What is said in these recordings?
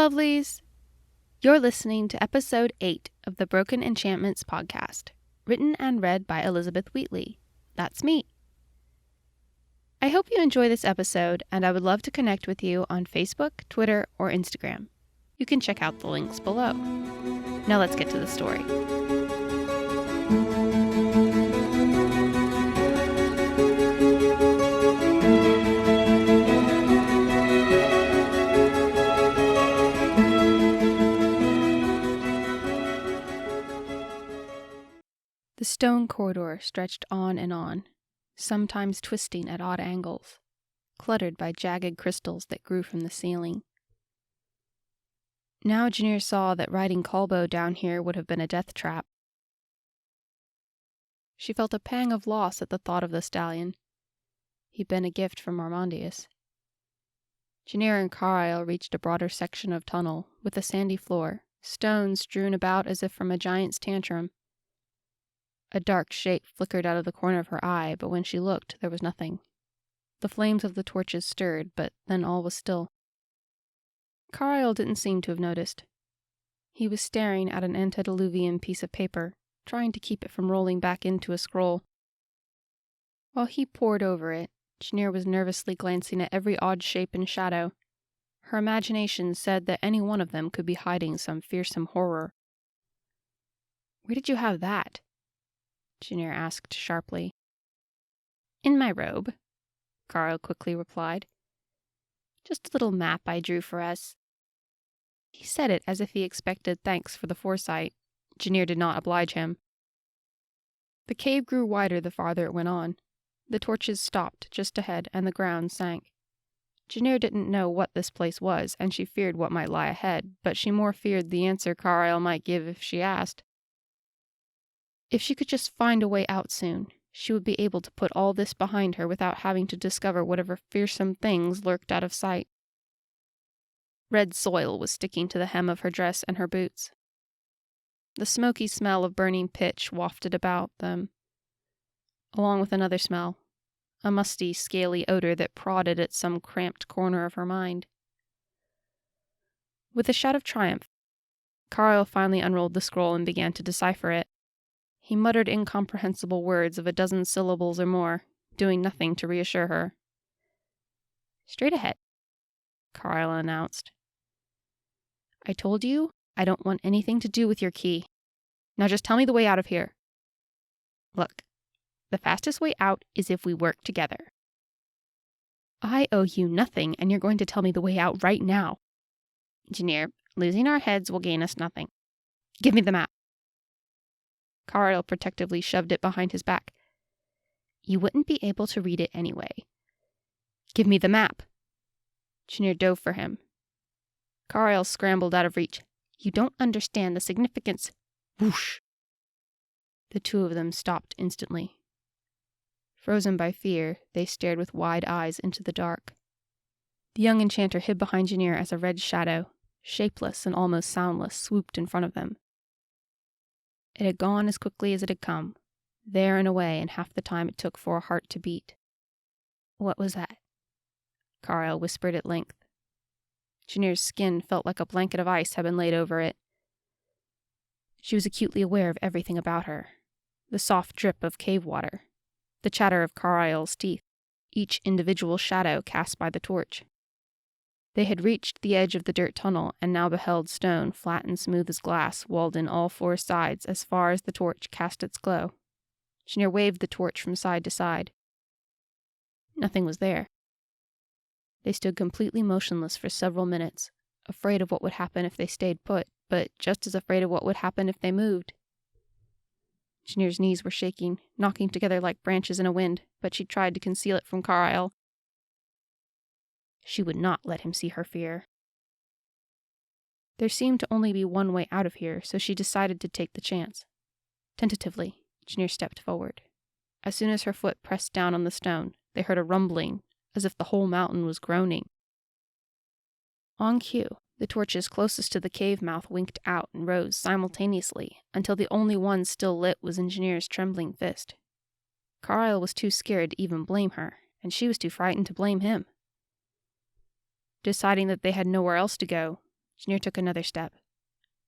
lovelies! You're listening to episode 8 of the Broken Enchantments podcast, written and read by Elizabeth Wheatley. That's me. I hope you enjoy this episode, and I would love to connect with you on Facebook, Twitter, or Instagram. You can check out the links below. Now let's get to the story. The stone corridor stretched on and on, sometimes twisting at odd angles, cluttered by jagged crystals that grew from the ceiling. Now Janir saw that riding Kalbo down here would have been a death trap. She felt a pang of loss at the thought of the stallion. He'd been a gift from Armandius. Janir and Karile reached a broader section of tunnel, with a sandy floor, stones strewn about as if from a giant's tantrum. A dark shape flickered out of the corner of her eye, but when she looked, there was nothing. The flames of the torches stirred, but then all was still. Karile didn't seem to have noticed. He was staring at an antediluvian piece of paper, trying to keep it from rolling back into a scroll. While he pored over it, Janir was nervously glancing at every odd shape and shadow. Her imagination said that any one of them could be hiding some fearsome horror. "Where did you have that?" Janir asked sharply. "In my robe," Karile quickly replied. "Just a little map I drew for us." He said it as if he expected thanks for the foresight. Janir did not oblige him. The cave grew wider the farther it went on. The torches stopped just ahead, and the ground sank. Janir didn't know what this place was, and she feared what might lie ahead, but she more feared the answer Karile might give if she asked. If she could just find a way out soon, she would be able to put all this behind her without having to discover whatever fearsome things lurked out of sight. Red soil was sticking to the hem of her dress and her boots. The smoky smell of burning pitch wafted about them, along with another smell, a musty, scaly odor that prodded at some cramped corner of her mind. With a shout of triumph, Karile finally unrolled the scroll and began to decipher it. He muttered incomprehensible words of a dozen syllables or more, doing nothing to reassure her. "Straight ahead," Karile announced. "I told you I don't want anything to do with your key. Now just tell me the way out of here." "Look, the fastest way out is if we work together." "I owe you nothing, and you're going to tell me the way out right now." "Janir, losing our heads will gain us nothing. Give me the map." Karile protectively shoved it behind his back. "You wouldn't be able to read it anyway." "Give me the map." Janir dove for him. Karile scrambled out of reach. "You don't understand the significance." Whoosh! The two of them stopped instantly. Frozen by fear, they stared with wide eyes into the dark. The young enchanter hid behind Janir as a red shadow, shapeless and almost soundless, swooped in front of them. It had gone as quickly as it had come, there and away in half the time it took for a heart to beat. "What was that?" Karile whispered at length. Janir's skin felt like a blanket of ice had been laid over it. She was acutely aware of everything about her. The soft drip of cave water, the chatter of Karile's teeth, each individual shadow cast by the torch. They had reached the edge of the dirt tunnel and now beheld stone, flat and smooth as glass, walled in all four sides as far as the torch cast its glow. Janir waved the torch from side to side. Nothing was there. They stood completely motionless for several minutes, afraid of what would happen if they stayed put, but just as afraid of what would happen if they moved. Janir's knees were shaking, knocking together like branches in a wind, but she tried to conceal it from Karile. She would not let him see her fear. There seemed to only be one way out of here, so she decided to take the chance. Tentatively, Janir stepped forward. As soon as her foot pressed down on the stone, they heard a rumbling, as if the whole mountain was groaning. On cue, the torches closest to the cave mouth winked out and rose simultaneously, until the only one still lit was in Janir's trembling fist. Karile was too scared to even blame her, and she was too frightened to blame him. Deciding that they had nowhere else to go, Janir took another step.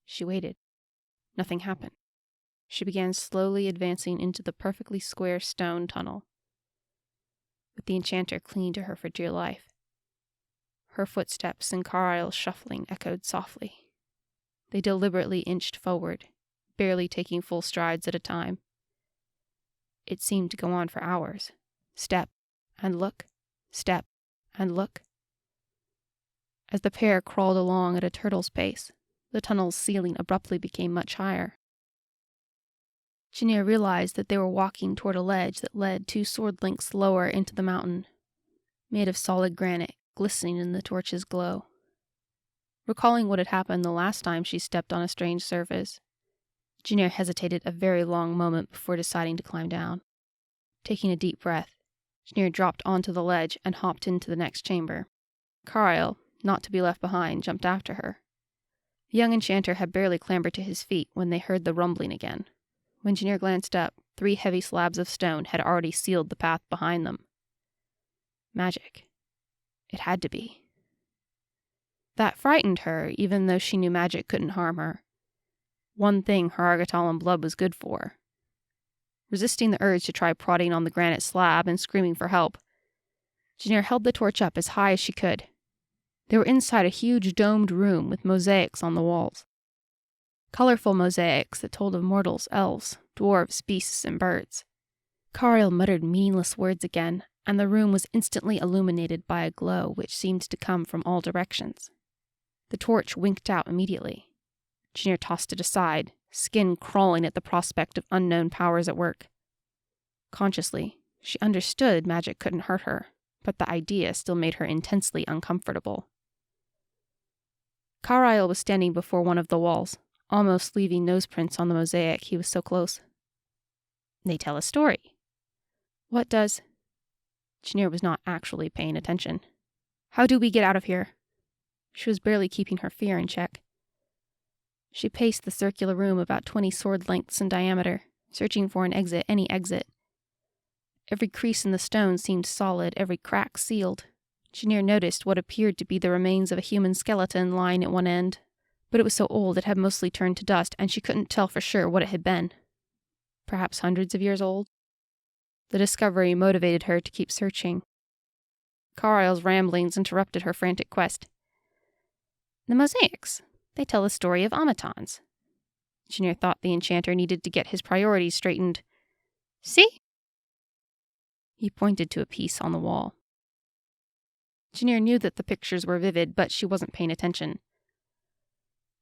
She waited. Nothing happened. She began slowly advancing into the perfectly square stone tunnel, with the enchanter clinging to her for dear life. Her footsteps and Karil's shuffling echoed softly. They deliberately inched forward, barely taking full strides at a time. It seemed to go on for hours. Step and look, step and look. As the pair crawled along at a turtle's pace, the tunnel's ceiling abruptly became much higher. Janir realized that they were walking toward a ledge that led 2 sword lengths lower into the mountain, made of solid granite, glistening in the torch's glow. Recalling what had happened the last time she stepped on a strange surface, Janir hesitated a very long moment before deciding to climb down. Taking a deep breath, Janir dropped onto the ledge and hopped into the next chamber. Karile, not to be left behind, jumped after her. The young enchanter had barely clambered to his feet when they heard the rumbling again. When Janir glanced up, 3 heavy slabs of stone had already sealed the path behind them. Magic. It had to be. That frightened her, even though she knew magic couldn't harm her. One thing her Argatalan blood was good for. Resisting the urge to try prodding on the granite slab and screaming for help, Janir held the torch up as high as she could. They were inside a huge domed room with mosaics on the walls. Colorful mosaics that told of mortals, elves, dwarves, beasts, and birds. Karile muttered meaningless words again, and the room was instantly illuminated by a glow which seemed to come from all directions. The torch winked out immediately. Janir tossed it aside, skin crawling at the prospect of unknown powers at work. Consciously, she understood magic couldn't hurt her, but the idea still made her intensely uncomfortable. Karile was standing before one of the walls, almost leaving noseprints on the mosaic, he was so close. They tell a story. What does? Janir was not actually paying attention. How do we get out of here? She was barely keeping her fear in check. She paced the circular room about 20 sword lengths in diameter, searching for an exit, any exit. Every crease in the stone seemed solid, every crack sealed. Janir noticed what appeared to be the remains of a human skeleton lying at one end, but it was so old it had mostly turned to dust, and she couldn't tell for sure what it had been. Perhaps hundreds of years old? The discovery motivated her to keep searching. Karile's ramblings interrupted her frantic quest. The mosaics. They tell the story of automatons. Janir thought the enchanter needed to get his priorities straightened. See? He pointed to a piece on the wall. Janir knew that the pictures were vivid, but she wasn't paying attention.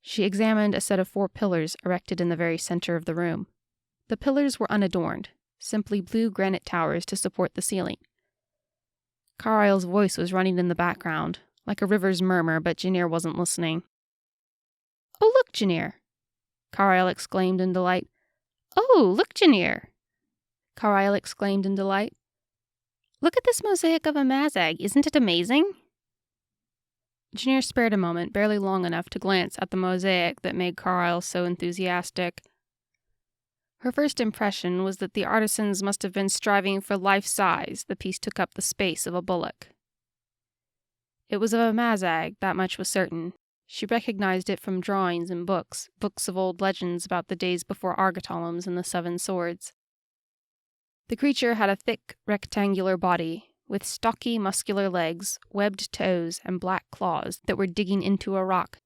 She examined a set of 4 pillars erected in the very center of the room. The pillars were unadorned, simply blue granite towers to support the ceiling. Karile's voice was running in the background, like a river's murmur, but Janir wasn't listening. Oh, look, Janir! Karile exclaimed in delight. Oh, look, Janir! Karile exclaimed in delight. Look at this mosaic of a mazag. Isn't it amazing? Janir spared a moment, barely long enough to glance at the mosaic that made Karile so enthusiastic. Her first impression was that the artisans must have been striving for life-size. The piece took up the space of a bullock. It was of a mazag, that much was certain. She recognized it from drawings in books of old legends about the days before Argatalums and the 7 swords. The creature had a thick, rectangular body, with stocky, muscular legs, webbed toes, and black claws that were digging into a rock.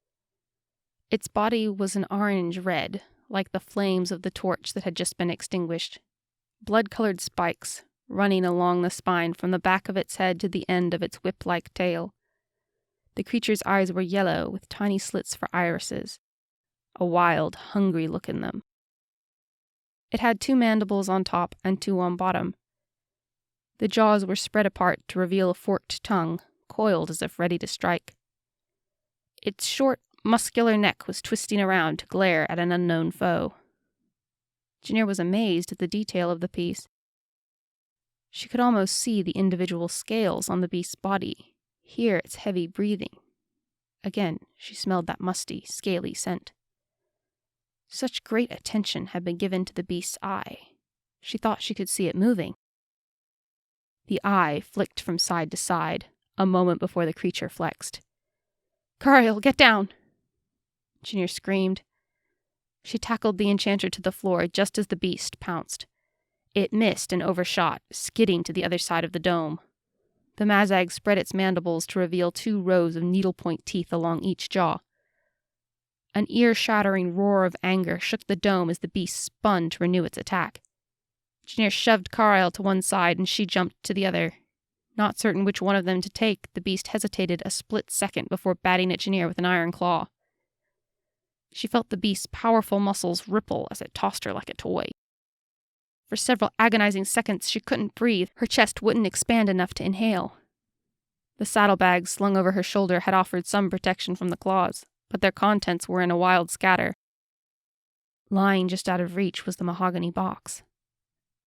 Its body was an orange-red, like the flames of the torch that had just been extinguished. Blood-colored spikes running along the spine from the back of its head to the end of its whip-like tail. The creature's eyes were yellow, with tiny slits for irises, a wild, hungry look in them. It had 2 mandibles on top and 2 on bottom. The jaws were spread apart to reveal a forked tongue, coiled as if ready to strike. Its short, muscular neck was twisting around to glare at an unknown foe. Janir was amazed at the detail of the piece. She could almost see the individual scales on the beast's body, hear its heavy breathing. Again, she smelled that musty, scaly scent. Such great attention had been given to the beast's eye. She thought she could see it moving. The eye flicked from side to side, a moment before the creature flexed. "Karile, get down!" Janir screamed. She tackled the enchanter to the floor just as the beast pounced. It missed and overshot, skidding to the other side of the dome. The Mazag spread its mandibles to reveal 2 rows of needlepoint teeth along each jaw. An ear-shattering roar of anger shook the dome as the beast spun to renew its attack. Janir shoved Karile to one side and she jumped to the other. Not certain which one of them to take, the beast hesitated a split second before batting at Janir with an iron claw. She felt the beast's powerful muscles ripple as it tossed her like a toy. For several agonizing seconds she couldn't breathe, her chest wouldn't expand enough to inhale. The saddlebag slung over her shoulder had offered some protection from the claws, but their contents were in a wild scatter. Lying just out of reach was the mahogany box.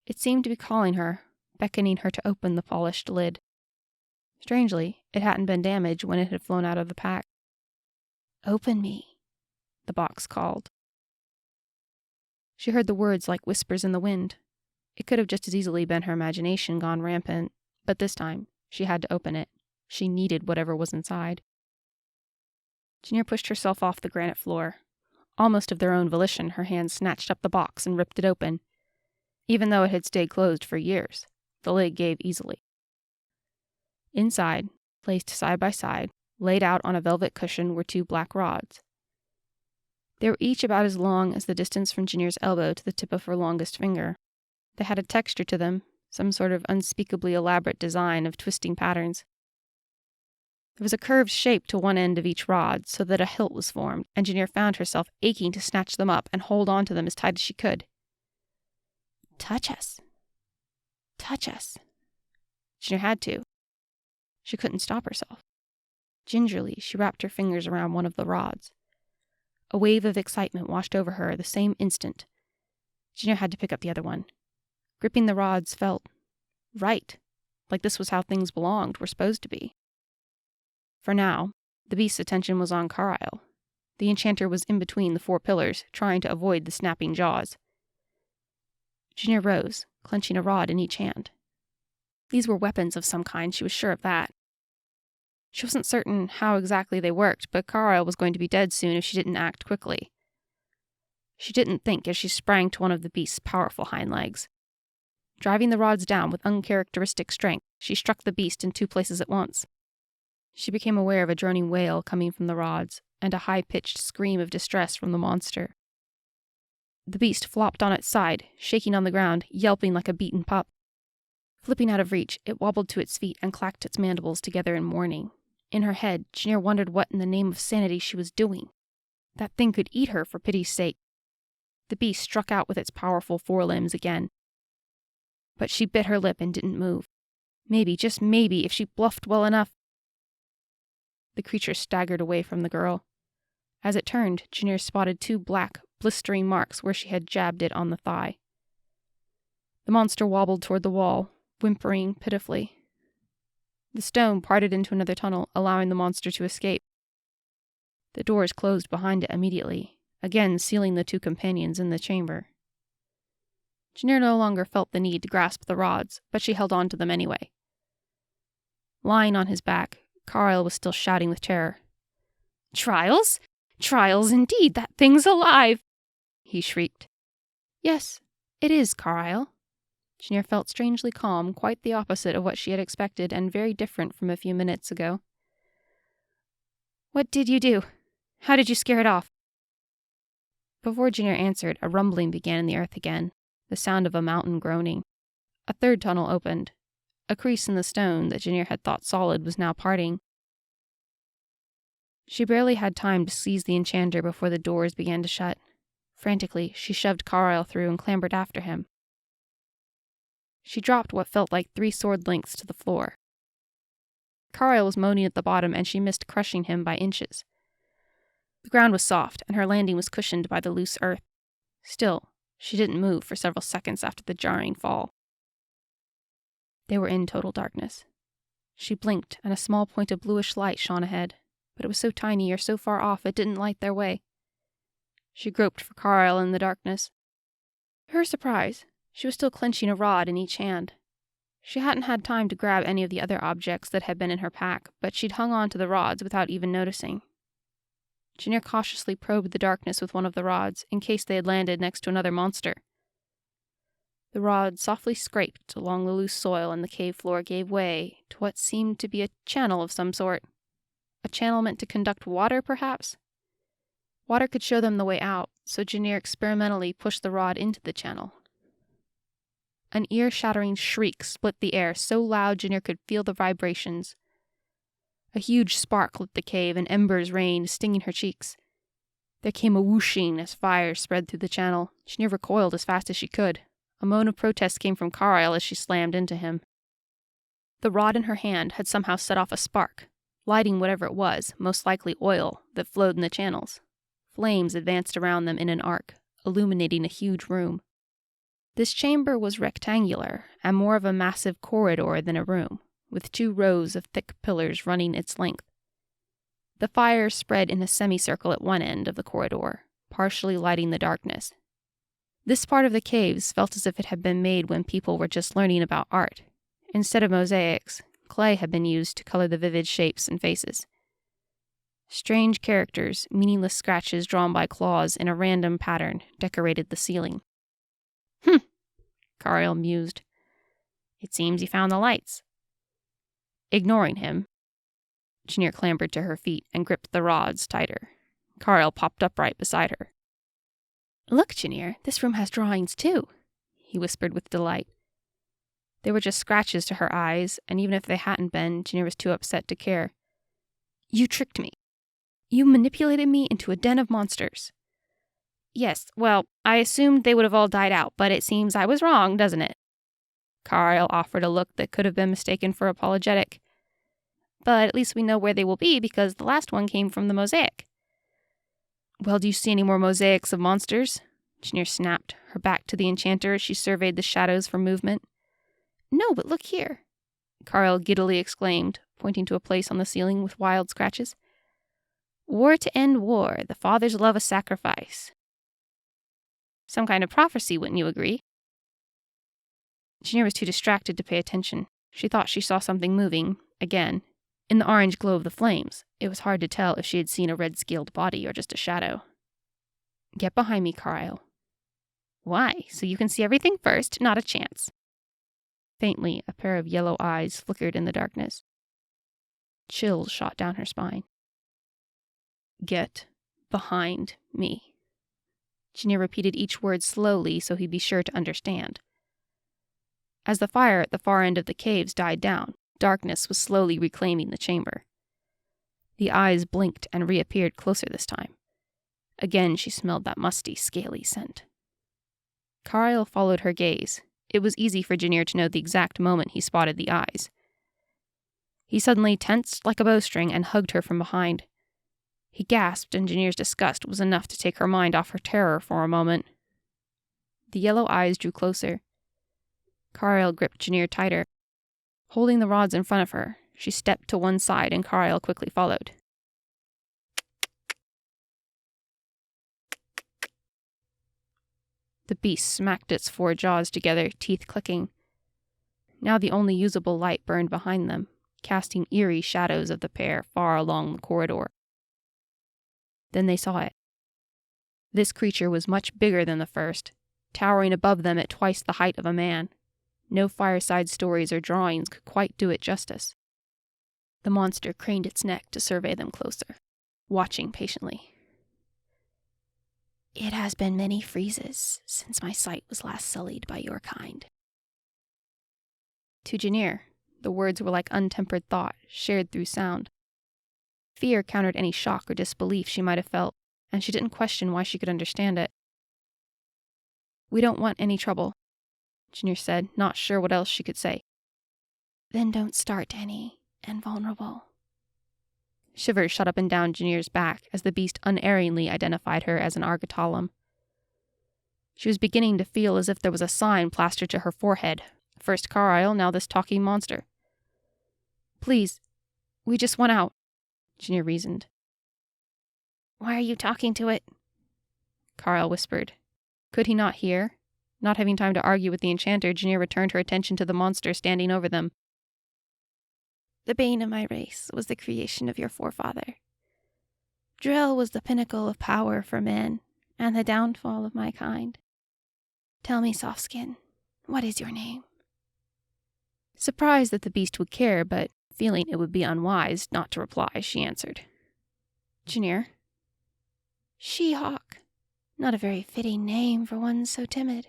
It seemed to be calling her, beckoning her to open the polished lid. Strangely, it hadn't been damaged when it had flown out of the pack. "Open me," the box called. She heard the words like whispers in the wind. It could have just as easily been her imagination gone rampant, but this time, she had to open it. She needed whatever was inside. Janir pushed herself off the granite floor. Almost of their own volition, her hands snatched up the box and ripped it open. Even though it had stayed closed for years, the lid gave easily. Inside, placed side by side, laid out on a velvet cushion, were 2 black rods. They were each about as long as the distance from Janir's elbow to the tip of her longest finger. They had a texture to them, some sort of unspeakably elaborate design of twisting patterns. There was a curved shape to one end of each rod, so that a hilt was formed, and Janir found herself aching to snatch them up and hold on to them as tight as she could. "Touch us. Touch us." Janir had to. She couldn't stop herself. Gingerly, she wrapped her fingers around one of the rods. A wave of excitement washed over her the same instant. Janir had to pick up the other one. Gripping the rods felt right, like this was how things belonged, were supposed to be. For now, the beast's attention was on Karile. The enchanter was in between the 4 pillars, trying to avoid the snapping jaws. Janir rose, clenching a rod in each hand. These were weapons of some kind, she was sure of that. She wasn't certain how exactly they worked, but Karile was going to be dead soon if she didn't act quickly. She didn't think as she sprang to one of the beast's powerful hind legs. Driving the rods down with uncharacteristic strength, she struck the beast in 2 places at once. She became aware of a droning wail coming from the rods, and a high-pitched scream of distress from the monster. The beast flopped on its side, shaking on the ground, yelping like a beaten pup. Flipping out of reach, it wobbled to its feet and clacked its mandibles together in mourning. In her head, Janir wondered what in the name of sanity she was doing. That thing could eat her, for pity's sake. The beast struck out with its powerful forelimbs again. But she bit her lip and didn't move. Maybe, just maybe, if she bluffed well enough. The creature staggered away from the girl. As it turned, Janir spotted 2 black, blistering marks where she had jabbed it on the thigh. The monster wobbled toward the wall, whimpering pitifully. The stone parted into another tunnel, allowing the monster to escape. The doors closed behind it immediately, again sealing the 2 companions in the chamber. Janir no longer felt the need to grasp the rods, but she held on to them anyway. Lying on his back, Karile was still shouting with terror. "Trials? Trials indeed! That thing's alive!" he shrieked. "Yes, it is, Karile." Janir felt strangely calm, quite the opposite of what she had expected, and very different from a few minutes ago. "What did you do? How did you scare it off?" Before Janir answered, a rumbling began in the earth again, the sound of a mountain groaning. A 3rd tunnel opened. A crease in the stone that Janir had thought solid was now parting. She barely had time to seize the enchanter before the doors began to shut. Frantically, she shoved Karile through and clambered after him. She dropped what felt like 3 sword lengths to the floor. Karile was moaning at the bottom, and she missed crushing him by inches. The ground was soft, and her landing was cushioned by the loose earth. Still, she didn't move for several seconds after the jarring fall. They were in total darkness. She blinked, and a small point of bluish light shone ahead, but it was so tiny or so far off it didn't light their way. She groped for Karile in the darkness. To her surprise, she was still clenching a rod in each hand. She hadn't had time to grab any of the other objects that had been in her pack, but she'd hung on to the rods without even noticing. Janir cautiously probed the darkness with one of the rods, in case they had landed next to another monster. The rod softly scraped along the loose soil, and the cave floor gave way to what seemed to be a channel of some sort. A channel meant to conduct water, perhaps? Water could show them the way out, so Janir experimentally pushed the rod into the channel. An ear-shattering shriek split the air, so loud Janir could feel the vibrations. A huge spark lit the cave, and embers rained, stinging her cheeks. There came a whooshing as fire spread through the channel. Janir recoiled as fast as she could. A moan of protest came from Karile as she slammed into him. The rod in her hand had somehow set off a spark, lighting whatever it was, most likely oil, that flowed in the channels. Flames advanced around them in an arc, illuminating a huge room. This chamber was rectangular, and more of a massive corridor than a room, with 2 rows of thick pillars running its length. The fire spread in a semicircle at one end of the corridor, partially lighting the darkness. This part of the caves felt as if it had been made when people were just learning about art. Instead of mosaics, clay had been used to color the vivid shapes and faces. Strange characters, meaningless scratches drawn by claws in a random pattern, decorated the ceiling. Karile mused. It seems you found the lights. Ignoring him, Janir clambered to her feet and gripped the rods tighter. Karile popped upright beside her. Look, Janir, this room has drawings too, he whispered with delight. They were just scratches to her eyes, and even if they hadn't been, Janir was too upset to care. You tricked me. You manipulated me into a den of monsters. Yes, well, I assumed they would have all died out, but it seems I was wrong, doesn't it? Karile offered a look that could have been mistaken for apologetic. But at least we know where they will be, because the last one came from the mosaic. Well, do you see any more mosaics of monsters? Janir snapped, her back to the enchanter as she surveyed the shadows for movement. No, but look here, Karile giddily exclaimed, pointing to a place on the ceiling with wild scratches. War to end war, the fathers love a sacrifice. Some kind of prophecy, wouldn't you agree? Janir was too distracted to pay attention. She thought she saw something moving, again. In the orange glow of the flames, it was hard to tell if she had seen a red-scaled body or just a shadow. Get behind me, Karile. Why? So you can see everything first? Not a chance. Faintly, a pair of yellow eyes flickered in the darkness. Chills shot down her spine. Get behind me. Janir repeated each word slowly so he'd be sure to understand. As the fire at the far end of the caves died down, darkness was slowly reclaiming the chamber. The eyes blinked and reappeared closer this time. Again she smelled that musty, scaly scent. Karile followed her gaze. It was easy for Janir to know the exact moment he spotted the eyes. He suddenly tensed like a bowstring and hugged her from behind. He gasped, and Janir's disgust was enough to take her mind off her terror for a moment. The yellow eyes drew closer. Karile gripped Janir tighter. Holding the rods in front of her, she stepped to one side and Karile quickly followed. The beast smacked its 4 jaws together, teeth clicking. Now the only usable light burned behind them, casting eerie shadows of the pair far along the corridor. Then they saw it. This creature was much bigger than the first, towering above them at twice the height of a man. No fireside stories or drawings could quite do it justice. The monster craned its neck to survey them closer, watching patiently. It has been many freezes since my sight was last sullied by your kind. To Janir, the words were like untempered thought, shared through sound. Fear countered any shock or disbelief she might have felt, and she didn't question why she could understand it. We don't want any trouble, Janir said, not sure what else she could say. Then don't start any, and vulnerable. Shivers shot up and down Janir's back as the beast unerringly identified her as an Argatalam. She was beginning to feel as if there was a sign plastered to her forehead. First Karile, now this talking monster. Please, we just want out, Janir reasoned. Why are you talking to it? Karile whispered. Could he not hear? Not having time to argue with the enchanter, Janir returned her attention to the monster standing over them. The bane of my race was the creation of your forefather. Drill was the pinnacle of power for men, and the downfall of my kind. Tell me, Softskin, what is your name? Surprised that the beast would care, but feeling it would be unwise not to reply, she answered. Janir. She-Hawk. Not a very fitting name for one so timid.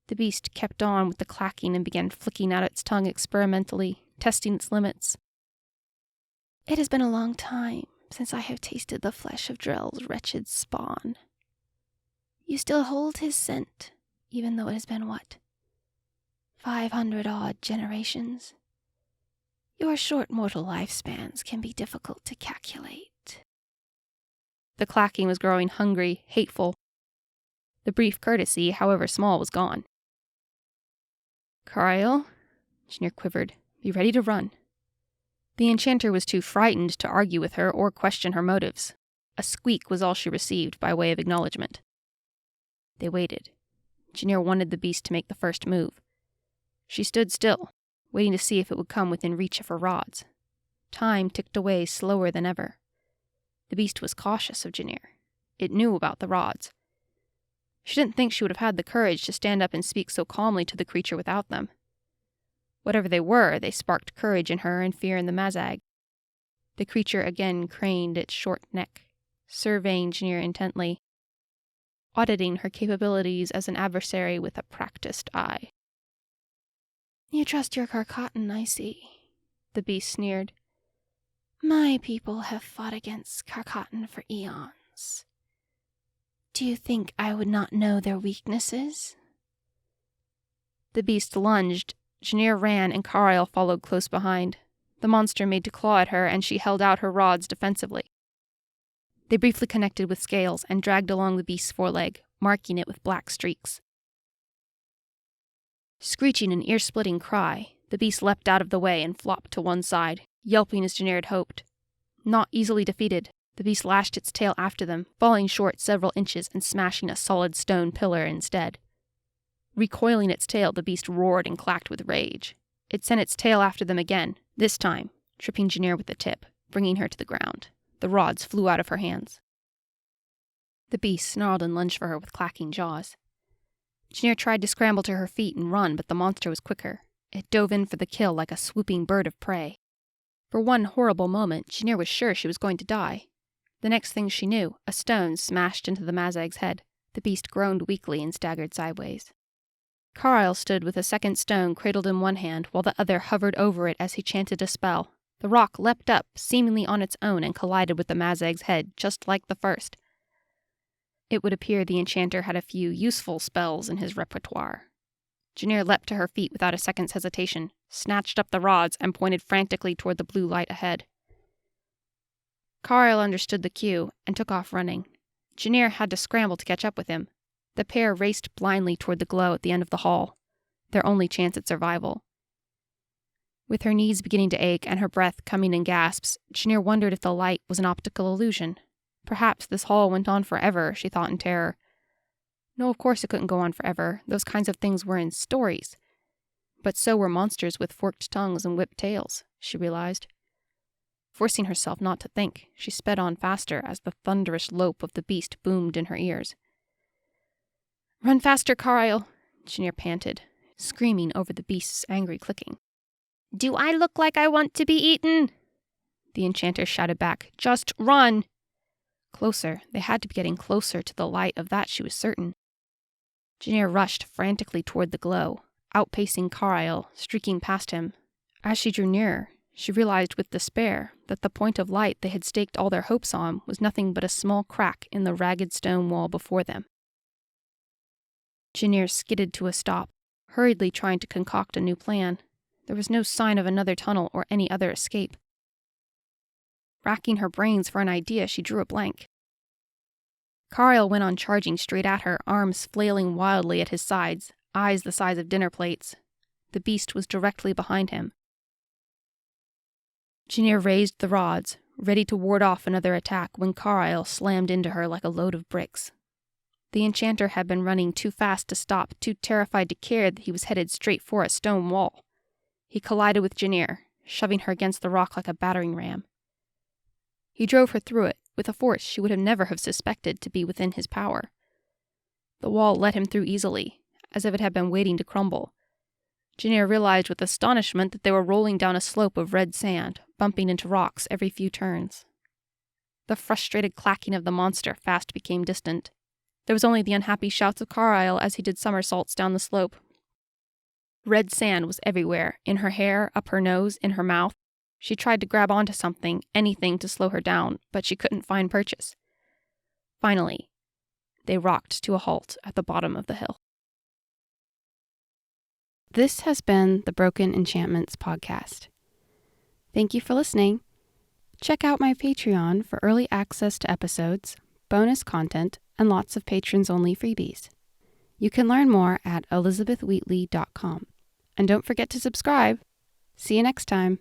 The beast kept on with the clacking and began flicking out its tongue experimentally, testing its limits. It has been a long time since I have tasted the flesh of Drell's wretched spawn. You still hold his scent, even though it has been, 500-odd generations? Your short mortal lifespans can be difficult to calculate. The clacking was growing hungry, hateful. The brief courtesy, however small, was gone. Karile, Janir quivered, be ready to run. The enchanter was too frightened to argue with her or question her motives. A squeak was all she received by way of acknowledgement. They waited. Janir wanted the beast to make the first move. She stood still, waiting to see if it would come within reach of her rods. Time ticked away slower than ever. The beast was cautious of Janir. It knew about the rods. She didn't think she would have had the courage to stand up and speak so calmly to the creature without them. Whatever they were, they sparked courage in her and fear in the Mazag. The creature again craned its short neck, surveying Janir intently, auditing her capabilities as an adversary with a practiced eye. You trust your Karkatan, I see, the beast sneered. My people have fought against Karkatan for eons. Do you think I would not know their weaknesses? The beast lunged. Janir ran, and Karile followed close behind. The monster made to claw at her, and she held out her rods defensively. They briefly connected with scales and dragged along the beast's foreleg, marking it with black streaks. Screeching an ear-splitting cry, the beast leapt out of the way and flopped to one side, yelping as Janir had hoped. Not easily defeated, the beast lashed its tail after them, falling short several inches and smashing a solid stone pillar instead. Recoiling its tail, the beast roared and clacked with rage. It sent its tail after them again, this time tripping Janir with the tip, bringing her to the ground. The rods flew out of her hands. The beast snarled and lunged for her with clacking jaws. Janir tried to scramble to her feet and run, but the monster was quicker. It dove in for the kill like a swooping bird of prey. For one horrible moment, Janir was sure she was going to die. The next thing she knew, a stone smashed into the Mazag's head. The beast groaned weakly and staggered sideways. Karile stood with a second stone cradled in one hand, while the other hovered over it as he chanted a spell. The rock leapt up, seemingly on its own, and collided with the Mazag's head, just like the first. It would appear the enchanter had a few useful spells in his repertoire. Janir leapt to her feet without a second's hesitation, snatched up the rods, and pointed frantically toward the blue light ahead. Karile understood the cue and took off running. Janir had to scramble to catch up with him. The pair raced blindly toward the glow at the end of the hall, their only chance at survival. With her knees beginning to ache and her breath coming in gasps, Janir wondered if the light was an optical illusion. Perhaps this hall went on forever, she thought in terror. No, of course it couldn't go on forever. Those kinds of things were in stories. But so were monsters with forked tongues and whipped tails, she realized. Forcing herself not to think, she sped on faster as the thunderous lope of the beast boomed in her ears. Run faster, Karile, Janir panted, screaming over the beast's angry clicking. Do I look like I want to be eaten? The enchanter shouted back. Just run! Closer. They had to be getting closer to the light, of that she was certain. Janir rushed frantically toward the glow, outpacing Karile, streaking past him. As she drew nearer, she realized with despair that the point of light they had staked all their hopes on was nothing but a small crack in the ragged stone wall before them. Janir skidded to a stop, hurriedly trying to concoct a new plan. There was no sign of another tunnel or any other escape. Racking her brains for an idea, she drew a blank. Karile went on charging straight at her, arms flailing wildly at his sides, eyes the size of dinner plates. The beast was directly behind him. Janir raised the rods, ready to ward off another attack when Karile slammed into her like a load of bricks. The enchanter had been running too fast to stop, too terrified to care that he was headed straight for a stone wall. He collided with Janir, shoving her against the rock like a battering ram. He drove her through it with a force she would never have suspected to be within his power. The wall let him through easily, as if it had been waiting to crumble. Janir realized with astonishment that they were rolling down a slope of red sand, bumping into rocks every few turns. The frustrated clacking of the monster fast became distant. There was only the unhappy shouts of Karile as he did somersaults down the slope. Red sand was everywhere, in her hair, up her nose, in her mouth. She tried to grab onto something, anything to slow her down, but she couldn't find purchase. Finally, they rocked to a halt at the bottom of the hill. This has been the Broken Enchantments podcast. Thank you for listening. Check out my Patreon for early access to episodes, bonus content, and lots of patrons-only freebies. You can learn more at elizabethwheatley.com. And don't forget to subscribe. See you next time.